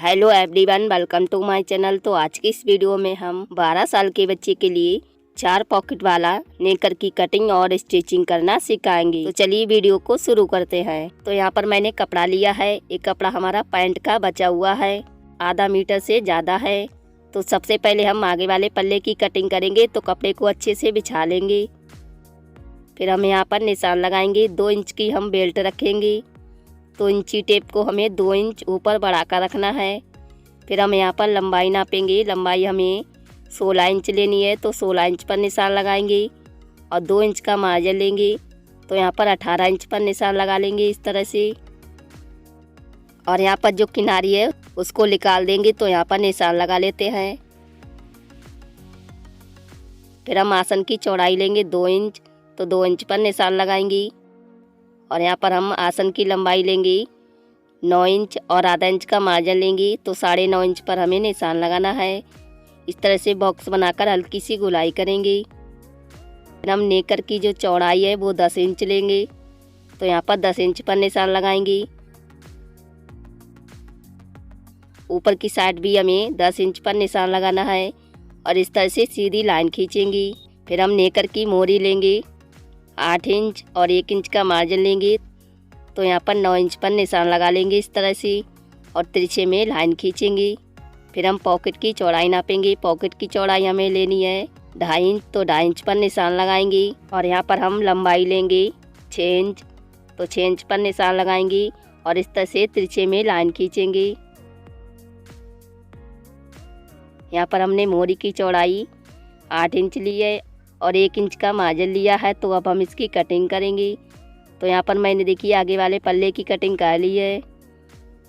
Hello everyone, welcome to my channel. तो आज की इस वीडियो में हम 12 साल के बच्चे के लिए 4 पॉकेट वाला नेकर की कटिंग और स्टिचिंग करना सिखाएंगे। तो चलिए वीडियो को शुरू करते हैं। तो यहाँ पर मैंने कपड़ा लिया है। ये कपड़ा हमारा पैंट का बचा हुआ है, आधा मीटर से ज़्यादा है। तो सबसे पहले हम आगे वाले पल्ले की कटिंग करेंगे। तो कपड़े को अच्छे से बिछा लेंगे। फिर हम यहाँ पर निशान लगाएंगे। 2 इंच की हम बेल्ट रखेंगे। तो इंची टेप को हमें 2 इंच ऊपर बढ़ाकर रखना है। फिर हम यहाँ पर लंबाई नापेंगे। लंबाई हमें 16 इंच लेनी है। तो 16 इंच पर निशान लगाएंगे और 2 इंच का मार्जिन लेंगे। तो यहाँ पर 18 इंच पर निशान लगा लेंगे इस तरह से। और यहाँ पर जो किनारी है उसको निकाल देंगे। तो यहाँ पर निशान लगा लेते हैं। फिर हम आसन की चौड़ाई लेंगे 2 इंच। तो 2 इंच पर निशान लगाएंगे। और यहाँ पर हम आसन की लंबाई लेंगे 9 इंच और आधा इंच का मार्जिन लेंगे। तो 9.5 इंच पर हमें निशान लगाना है। इस तरह से बॉक्स बनाकर हल्की सी गोलाई करेंगे। फिर हम नेकर की जो चौड़ाई है वो 10 इंच लेंगे। तो यहाँ पर 10 इंच पर निशान लगाएंगे। ऊपर की साइड भी हमें 10 इंच पर निशान लगाना है और इस तरह से सीधी लाइन खींचेंगे। फिर हम नेकर की मोहरी लेंगे 8 इंच और 1 इंच का मार्जिन लेंगे। तो यहाँ पर 9 इंच पर निशान लगा लेंगे इस तरह से और तिरछे में लाइन खींचेंगे। फिर हम पॉकेट की चौड़ाई नापेंगे। पॉकेट की चौड़ाई हमें लेनी है 2.5 इंच। तो 2.5 इंच पर निशान लगाएंगे। और यहाँ पर हम लंबाई लेंगे 6 इंच। तो 6 इंच पर निशान लगाएंगे और इस तरह से तिरछे में लाइन खींचेंगे। यहाँ पर हमने मोहरी की चौड़ाई 8 इंच ली है और 1 इंच का मार्जिन लिया है। तो अब हम इसकी कटिंग करेंगे। तो यहाँ पर मैंने देखिए आगे वाले पल्ले की कटिंग कर ली है।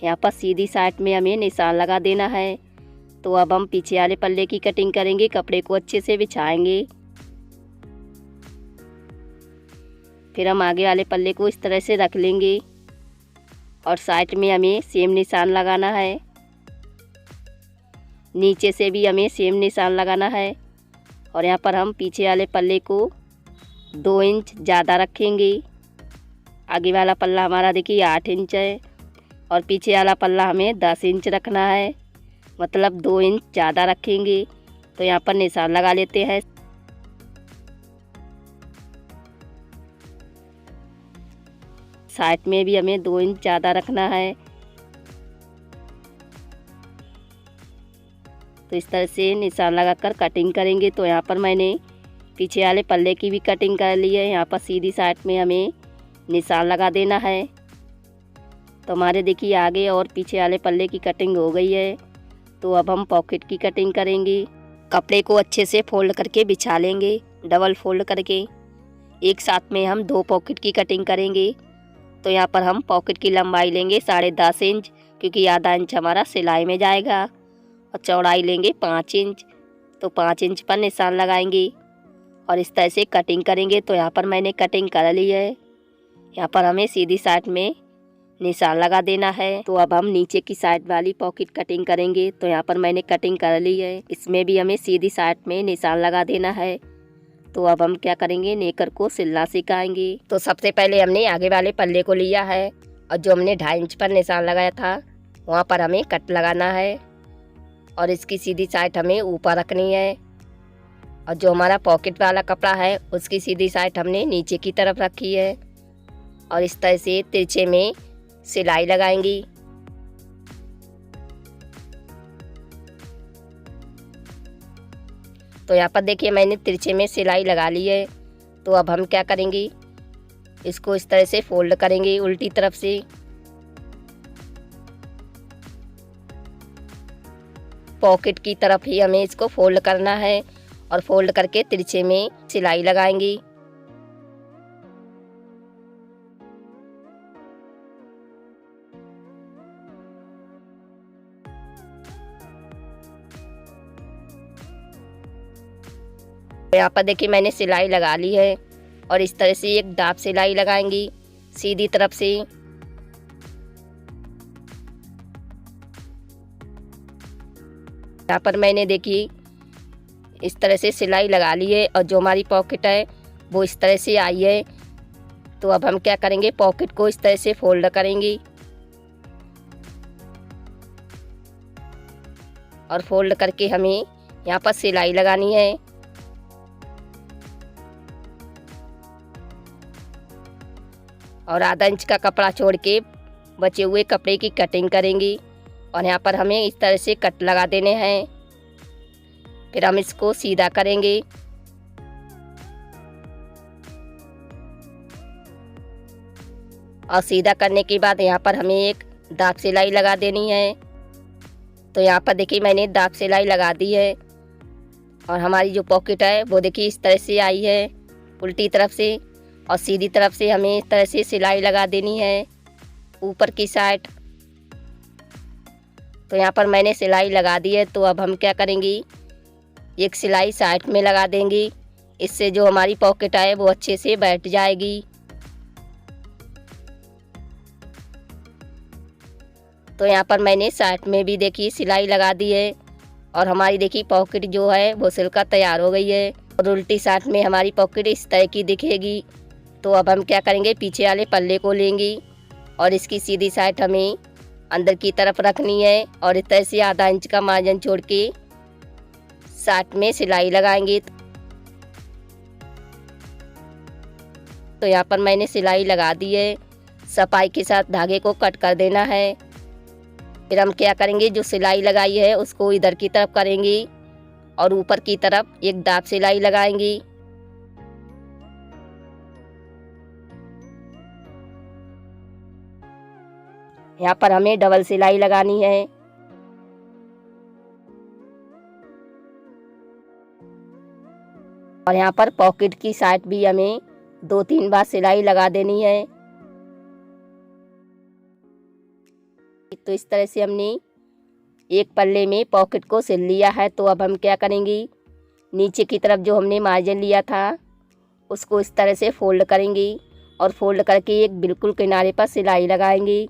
यहाँ पर सीधी साइड में हमें निशान लगा देना है। तो अब हम पीछे वाले पल्ले की कटिंग करेंगे। कपड़े को अच्छे से बिछाएंगे। फिर हम आगे वाले पल्ले को इस तरह से रख लेंगे और साइड में हमें सेम निशान लगाना है। नीचे से भी हमें सेम निशान लगाना है। और यहाँ पर हम पीछे वाले पल्ले को 2 इंच ज़्यादा रखेंगे। आगे वाला पल्ला हमारा देखिए 8 इंच है और पीछे वाला पल्ला हमें 10 इंच रखना है, मतलब 2 इंच ज़्यादा रखेंगे। तो यहाँ पर निशान लगा लेते हैं। साइड में भी हमें 2 इंच ज़्यादा रखना है। तो इस तरह से निशान लगाकर कटिंग करेंगे। तो यहाँ पर मैंने पीछे वाले पल्ले की भी कटिंग कर ली है। यहाँ पर सीधी साइड में हमें निशान लगा देना है। तो हमारे देखिए आगे और पीछे वाले पल्ले की कटिंग हो गई है। तो अब हम पॉकेट की कटिंग करेंगे। कपड़े को अच्छे से फोल्ड करके बिछा लेंगे, डबल फोल्ड करके। एक साथ में हम 2 पॉकेट की कटिंग करेंगे। तो यहाँ पर हम पॉकेट की लंबाई लेंगे 10.5 इंच, क्योंकि आधा इंच हमारा सिलाई में जाएगा। और चौड़ाई लेंगे 5 इंच। तो 5 इंच पर निशान लगाएंगे और इस तरह से कटिंग करेंगे। तो यहाँ पर मैंने कटिंग कर ली है। यहाँ पर हमें सीधी साइड में निशान लगा देना है। तो अब हम नीचे की साइड वाली पॉकेट कटिंग करेंगे। तो यहाँ पर मैंने कटिंग कर ली है। इसमें भी हमें सीधी साइड में निशान लगा देना है। तो अब हम क्या करेंगे, नेकर को सिलना सिखाएंगे। तो सबसे पहले हमने आगे वाले पल्ले को लिया है और जो हमने 2.5 इंच पर निशान लगाया था वहाँ पर हमें कट लगाना है और इसकी सीधी साइड हमें ऊपर रखनी है। और जो हमारा पॉकेट वाला कपड़ा है उसकी सीधी साइड हमने नीचे की तरफ रखी है और इस तरह से तिरछे में सिलाई लगाएंगी। तो यहाँ पर देखिए मैंने तिरछे में सिलाई लगा ली है। तो अब हम क्या करेंगे, इसको इस तरह से फोल्ड करेंगे उल्टी तरफ से। पॉकेट की तरफ ही हमें इसको फोल्ड करना है और फोल्ड करके तिरछे में सिलाई लगाएंगी। यहाँ पर देखिए मैंने सिलाई लगा ली है और इस तरह से एक दाब सिलाई लगाएंगी सीधी तरफ से। यहाँ पर मैंने देखिए इस तरह से सिलाई लगा ली है और जो हमारी पॉकेट है वो इस तरह से आई है। तो अब हम क्या करेंगे, पॉकेट को इस तरह से फोल्ड करेंगे और फोल्ड करके हमें यहाँ पर सिलाई लगानी है। और आधा इंच का कपड़ा छोड़ के बचे हुए कपड़े की कटिंग करेंगी और यहाँ पर हमें इस तरह से कट लगा देने हैं। फिर हम इसको सीधा करेंगे। और सीधा करने के बाद यहाँ पर हमें एक दाग सिलाई लगा देनी है। तो यहाँ पर देखिए मैंने दाग सिलाई लगा दी है और हमारी जो पॉकेट है वो देखिए इस तरह से आई है उल्टी तरफ से, और सीधी तरफ से हमें इस तरह से सिलाई लगा देनी है ऊपर की साइड। तो यहाँ पर मैंने सिलाई लगा दी है। तो अब हम क्या करेंगे, एक सिलाई साइड में लगा देंगे, इससे जो हमारी पॉकेट है वो अच्छे से बैठ जाएगी। तो यहाँ पर मैंने साइड में भी देखिए सिलाई लगा दी है और हमारी देखिए पॉकेट जो है वो सिलकर तैयार हो गई है। और उल्टी साइड में हमारी पॉकेट इस तरह की दिखेगी। तो अब हम क्या करेंगे, पीछे वाले पल्ले को लेंगे और इसकी सीधी साइड हमें अंदर की तरफ रखनी है और इस तरह से आधा इंच का मार्जिन छोड़ के साइड में सिलाई लगाएंगे। तो यहाँ पर मैंने सिलाई लगा दी है। सफाई के साथ धागे को कट कर देना है। फिर हम क्या करेंगे, जो सिलाई लगाई है उसको इधर की तरफ करेंगे और ऊपर की तरफ एक दाब सिलाई लगाएंगे। यहाँ पर हमें डबल सिलाई लगानी है। और यहाँ पर पॉकेट की साइड भी हमें 2-3 बार सिलाई लगा देनी है। तो इस तरह से हमने एक पल्ले में पॉकेट को सिल लिया है। तो अब हम क्या करेंगे, नीचे की तरफ जो हमने मार्जिन लिया था उसको इस तरह से फोल्ड करेंगे और फोल्ड करके एक बिल्कुल किनारे पर सिलाई लगाएंगे।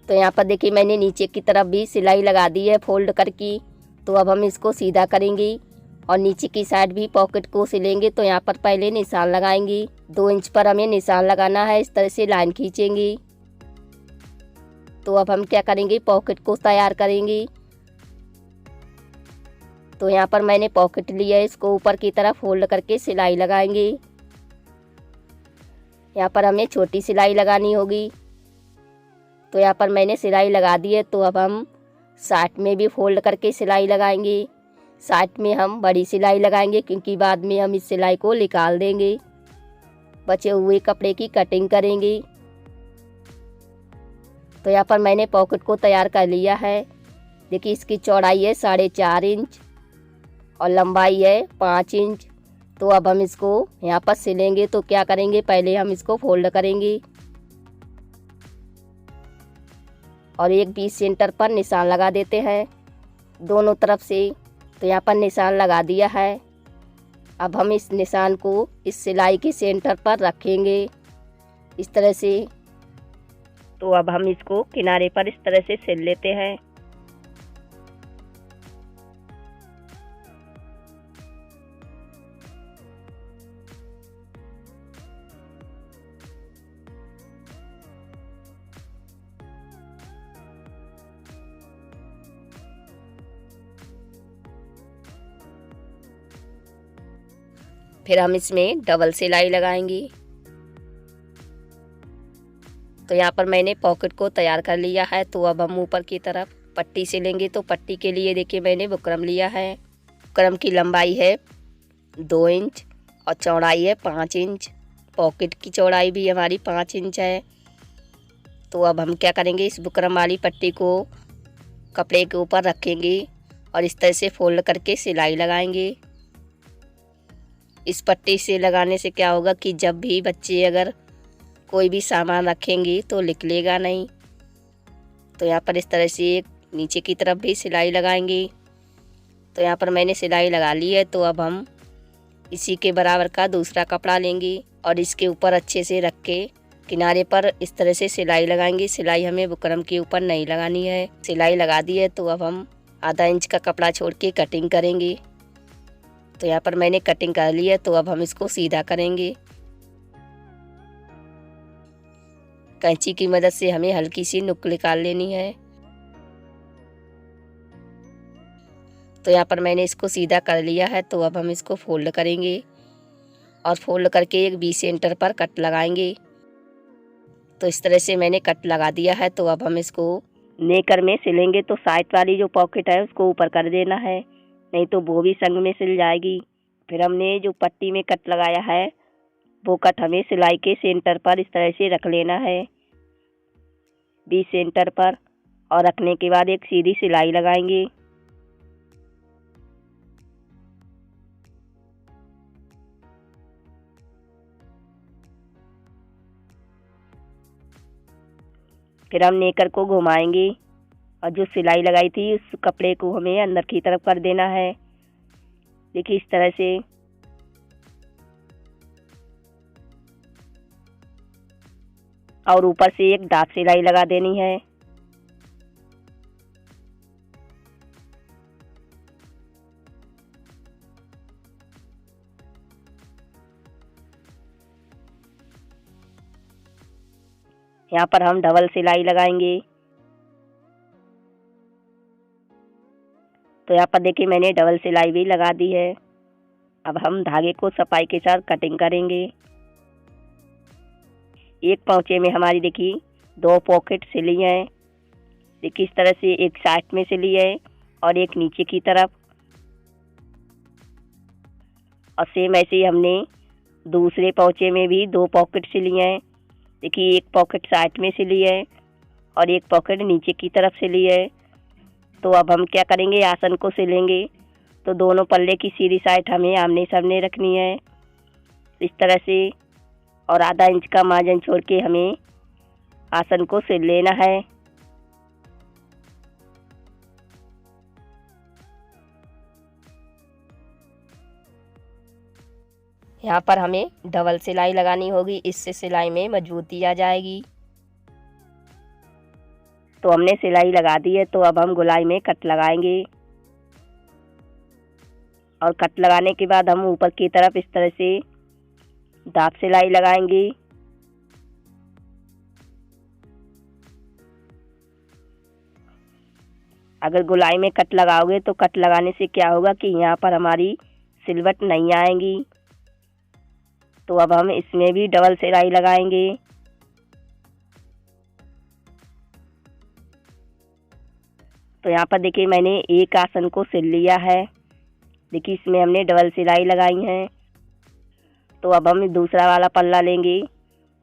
तो यहाँ पर देखिए मैंने नीचे की तरफ भी सिलाई लगा दी है फोल्ड करके। तो अब हम इसको सीधा करेंगे और नीचे की साइड भी पॉकेट को सिलेंगे। तो यहाँ पर पहले निशान लगाएंगे, 2 इंच पर हमें निशान लगाना है। इस तरह से लाइन खींचेंगे। तो अब हम क्या करेंगे, पॉकेट को तैयार करेंगे। तो यहाँ पर मैंने पॉकेट लिया है, इसको ऊपर की तरफ फोल्ड करके सिलाई लगाएंगे। यहाँ पर हमें छोटी सिलाई लगानी होगी। तो यहाँ पर मैंने सिलाई लगा दी है। तो अब हम साइड में भी फोल्ड करके सिलाई लगाएंगे। साइड में हम बड़ी सिलाई लगाएंगे क्योंकि बाद में हम इस सिलाई को निकाल देंगे। बचे हुए कपड़े की कटिंग करेंगे। तो यहाँ पर मैंने पॉकेट को तैयार कर लिया है। देखिए इसकी चौड़ाई है 4.5 इंच और लंबाई है 5 इंच। तो अब हम इसको यहाँ पर सिलेंगे। तो क्या करेंगे, पहले हम इसको फोल्ड करेंगे और एक बीच सेंटर पर निशान लगा देते हैं दोनों तरफ से। तो यहाँ पर निशान लगा दिया है। अब हम इस निशान को इस सिलाई के सेंटर पर रखेंगे इस तरह से। तो अब हम इसको किनारे पर इस तरह से सिल लेते हैं। फिर हम इसमें डबल सिलाई लगाएंगे। तो यहाँ पर मैंने पॉकेट को तैयार कर लिया है। तो अब हम ऊपर की तरफ पट्टी सिलेंगे। तो पट्टी के लिए देखिए मैंने बुकरम लिया है। बुकरम की लंबाई है 2 इंच और चौड़ाई है 5 इंच। पॉकेट की चौड़ाई भी हमारी 5 इंच है। तो अब हम क्या करेंगे, इस बुकरम वाली पट्टी को कपड़े के ऊपर रखेंगे और इस तरह से फोल्ड करके सिलाई लगाएंगे। इस पट्टी से लगाने से क्या होगा कि जब भी बच्चे अगर कोई भी सामान रखेंगे तो निकलेगा नहीं। तो यहाँ पर इस तरह से एक नीचे की तरफ भी सिलाई लगाएंगे। तो यहाँ पर मैंने सिलाई लगा ली है। तो अब हम इसी के बराबर का दूसरा कपड़ा लेंगे और इसके ऊपर अच्छे से रख के किनारे पर इस तरह से सिलाई लगाएंगे। सिलाई हमें बुकरम के ऊपर नहीं लगानी है। सिलाई लगा दी है। तो अब हम आधा इंच का कपड़ा छोड़ के कटिंग करेंगे। तो यहाँ पर मैंने कटिंग कर ली है। तो अब हम इसको सीधा करेंगे। कैंची की मदद से हमें हल्की सी नुक निकाल लेनी है। तो यहाँ पर मैंने इसको सीधा कर लिया है। तो अब हम इसको फोल्ड करेंगे और फोल्ड करके एक बी सेंटर पर कट लगाएंगे। तो इस तरह से मैंने कट लगा दिया है। तो अब हम इसको नेकर में सिलेंगे। तो साइड वाली जो पॉकेट है उसको ऊपर कर देना है, नहीं तो वो भी संग में सिल जाएगी। फिर हमने जो पट्टी में कट लगाया है वो कट हमें सिलाई के सेंटर पर इस तरह से रख लेना है, बी सेंटर पर। और रखने के बाद एक सीधी सिलाई लगाएंगे। फिर हम नेकर को घुमाएंगे और जो सिलाई लगाई थी उस कपड़े को हमें अंदर की तरफ कर देना है। देखिए इस तरह से। और ऊपर से एक दांत सिलाई लगा देनी है। यहाँ पर हम डबल सिलाई लगाएंगे। तो यहाँ पर देखिए मैंने डबल सिलाई भी लगा दी है। अब हम धागे को सफाई के साथ कटिंग करेंगे। एक पौचे में हमारी देखिए 2 पॉकेट सिली हैं। देखिए इस तरह से एक साइड में सिली है और एक नीचे की तरफ। और सेम ऐसे ही हमने दूसरे पौचे में भी 2 पॉकेट सिली हैं। देखिए एक पॉकेट साइड में सिली है और एक पॉकेट नीचे की तरफ सिली है। तो अब हम क्या करेंगे, आसन को सिलेंगे। तो दोनों पल्ले की सीधी साइड हमें आमने सामने रखनी है इस तरह से। और आधा इंच का मार्जिन छोड़ के हमें आसन को सिल लेना है। यहाँ पर हमें डबल सिलाई लगानी होगी, इससे सिलाई में मजबूती आ जाएगी। तो हमने सिलाई लगा दी है। तो अब हम गोलाई में कट लगाएंगे और कट लगाने के बाद हम ऊपर की तरफ इस तरह से दांत सिलाई लगाएंगे। अगर गोलाई में कट लगाओगे तो कट लगाने से क्या होगा कि यहाँ पर हमारी सिलवट नहीं आएगी। तो अब हम इसमें भी डबल सिलाई लगाएंगे। तो यहाँ पर देखिए मैंने एक आसन को सिल लिया है। देखिए इसमें हमने डबल सिलाई लगाई है। तो अब हम दूसरा वाला पल्ला लेंगे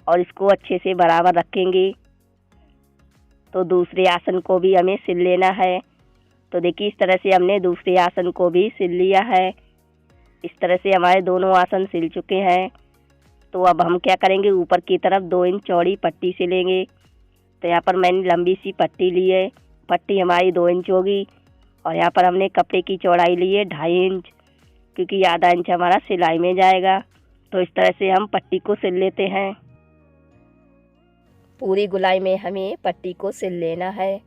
और इसको अच्छे से बराबर रखेंगे। तो दूसरे आसन को भी हमें सिल लेना है। तो देखिए इस तरह से हमने दूसरे आसन को भी सिल लिया है। इस तरह से हमारे दोनों आसन सिल चुके हैं। तो अब हम क्या करेंगे, ऊपर की तरफ 2 इंच चौड़ी पट्टी सिलेंगे। तो यहाँ पर मैंने लंबी सी पट्टी ली है। पट्टी हमारी 2 इंच होगी और यहाँ पर हमने कपड़े की चौड़ाई ली है 2.5 इंच, क्योंकि आधा इंच हमारा सिलाई में जाएगा। तो इस तरह से हम पट्टी को सिल लेते हैं। पूरी गोलाई में हमें पट्टी को सिल लेना है।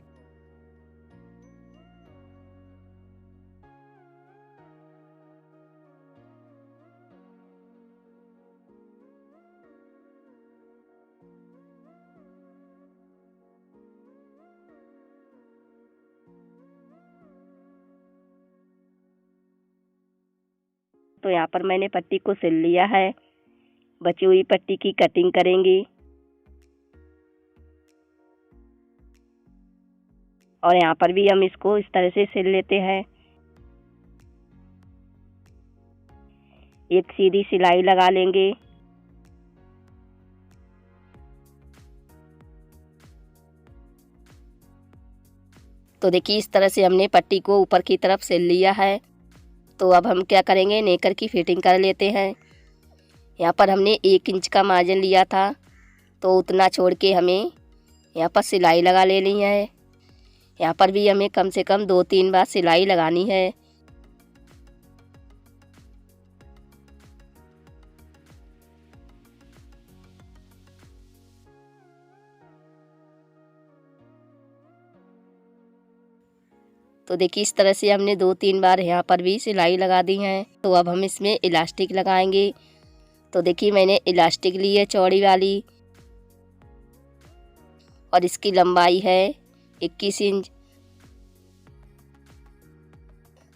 तो यहाँ पर मैंने पट्टी को सिल लिया है। बची हुई पट्टी की कटिंग करेंगे और यहाँ पर भी हम इसको इस तरह से सिल लेते हैं। एक सीधी सिलाई लगा लेंगे। तो देखिए इस तरह से हमने पट्टी को ऊपर की तरफ सिल लिया है। तो अब हम क्या करेंगे, नेकर की फिटिंग कर लेते हैं। यहाँ पर हमने 1 इंच का मार्जिन लिया था, तो उतना छोड़ के हमें यहाँ पर सिलाई लगा लेनी है। यहाँ पर भी हमें कम से कम 2-3 बार सिलाई लगानी है। तो देखिए इस तरह से हमने 2-3 बार यहाँ पर भी सिलाई लगा दी है। तो अब हम इसमें इलास्टिक लगाएंगे। तो देखिए मैंने इलास्टिक ली है चौड़ी वाली। और इसकी लंबाई है 21 इंच।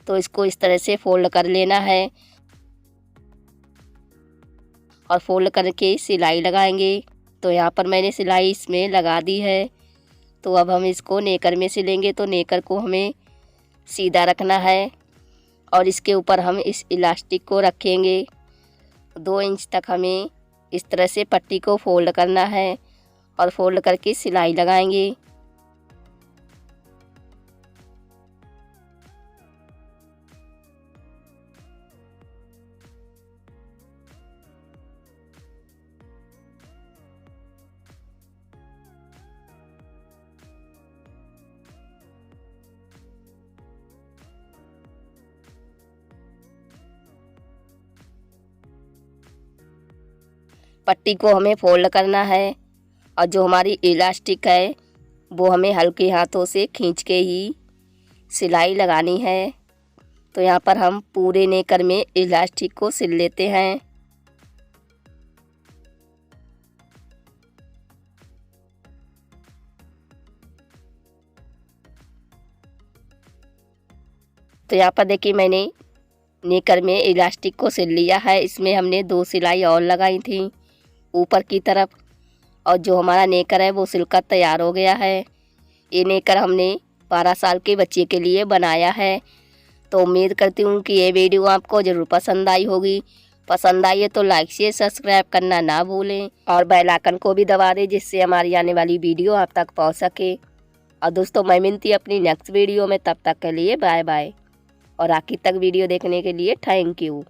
तो इसको इस तरह से फोल्ड कर लेना है और फोल्ड करके सिलाई लगाएंगे। तो यहाँ पर मैंने सिलाई इसमें लगा दी है। तो अब हम इसको नेकर में सिलेंगे। तो नेकर को हमें सीधा रखना है और इसके ऊपर हम इस इलास्टिक को रखेंगे। 2 इंच तक हमें इस तरह से पट्टी को फोल्ड करना है और फोल्ड करके सिलाई लगाएंगे। पट्टी को हमें फोल्ड करना है और जो हमारी इलास्टिक है वो हमें हल्के हाथों से खींच के ही सिलाई लगानी है। तो यहाँ पर हम पूरे नेकर में इलास्टिक को सिल लेते हैं। तो यहाँ पर देखिए मैंने नेकर में इलास्टिक को सिल लिया है। इसमें हमने 2 सिलाई और लगाई थी ऊपर की तरफ और जो हमारा नेकर है वो सिलकर तैयार हो गया है। ये नेकर हमने 12 साल के बच्चे के लिए बनाया है। तो उम्मीद करती हूँ कि ये वीडियो आपको ज़रूर पसंद आई होगी। पसंद आई है तो लाइक शेयर सब्सक्राइब करना ना भूलें और बेल आइकन को भी दबा दें जिससे हमारी आने वाली वीडियो आप तक पहुँच सके। और दोस्तों मैं मिलती अपनी नेक्स्ट वीडियो में, तब तक के लिए बाय बाय और आखिर तक वीडियो देखने के लिए थैंक यू।